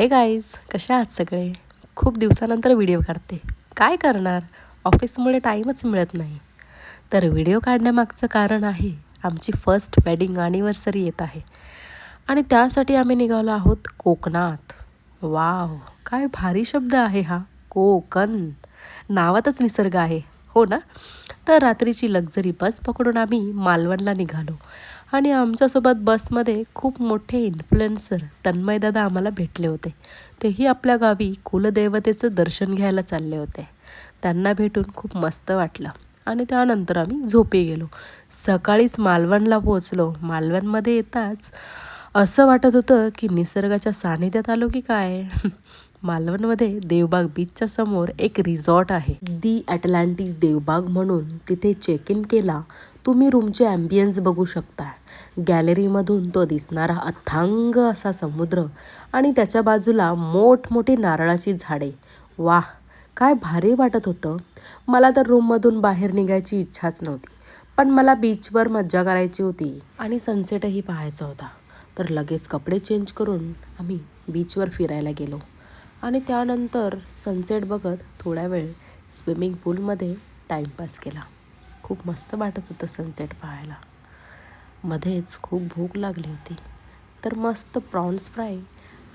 हे गाईज, कशा आहात सगळे? खूप दिवसानंतर व्हिडिओ काढते. काय करणार, ऑफिसमुळे टाईमच मिळत नाही. तर व्हिडिओ काढण्यामागचं कारण आहे आमची फर्स्ट वेडिंग ॲनिव्हर्सरी येत आहे आणि त्यासाठी आम्ही निघालो आहोत कोकणात. वाव, काय भारी शब्द आहे हा, कोकण. नावातच निसर्ग आहे, हो ना? तर रात्रीची लक्झरी बस पकडून आम्ही मालवणला निघालो आणि आमच्यासोबत बसमध्ये खूप मोठे इन्फ्लुएन्सर तन्मयदादा आम्हाला भेटले होते. तेही आपल्या गावी कुलदेवतेचं दर्शन घ्यायला चालले होते. त्यांना भेटून खूप मस्त वाटलं आणि त्यानंतर आम्ही झोपी गेलो. सकाळीच मालवणला पोहोचलो. मालवणमध्ये येताच असं वाटत होतं की निसर्गाच्या सानिध्यात आलो की काय. मालवणमध्ये देवबाग बीचच्या समोर एक रिसॉर्ट आहे, दी ॲटलांटिस देवबाग म्हणून. तिथे चेक इन केला तुम्ही रूमचे ॲम्बियन्स बघू शकता. गॅलरीमधून तो दिसणारा अथांग असा समुद्र आणि त्याच्या बाजूला मोठमोठी नारळाची झाडे. वाह, काय भारी वाटत होतं. मला तर रूममधून बाहेर निघायची इच्छाच नव्हती, पण मला बीचवर मज्जा करायची होती आणि सनसेटही पाहायचा होता. तर लगेच कपडे चेंज करून आम्ही बीचवर फिरायला गेलो आणि त्यानंतर सनसेट बघत थोड्या वेळ स्विमिंग पूलमध्ये टाईमपास केला. खूप मस्त वाटत होतं सनसेट पाहायला. मध्येच खूप भूक लागली होती, तर मस्त प्रॉन्स फ्राय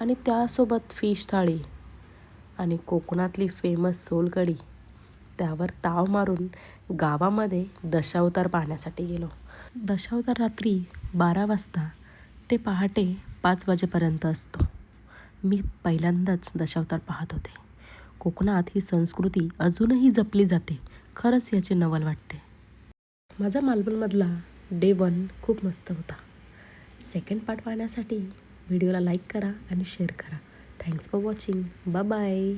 आणि त्यासोबत फिश थाळी आणि कोकणातली फेमस सोलकढी, त्यावर ताव मारून गावामध्ये दशावतार पाहण्यासाठी गेलो. दशावतार रात्री 12 वाजता ते पहाटे 5 वाजेपर्यंत असतो. मी पहिल्यांदाच दशावतार पाहत होते. कोकणात ही संस्कृती अजूनही जपली जाते. खरंच याची नवल वाटते. माझा मालवणमधला डे 1 खूप मस्त होता. सेकंड पार्ट पाहण्यासाठी व्हिडिओला लाईक करा आणि शेअर करा. Thanks for watching. Bye bye.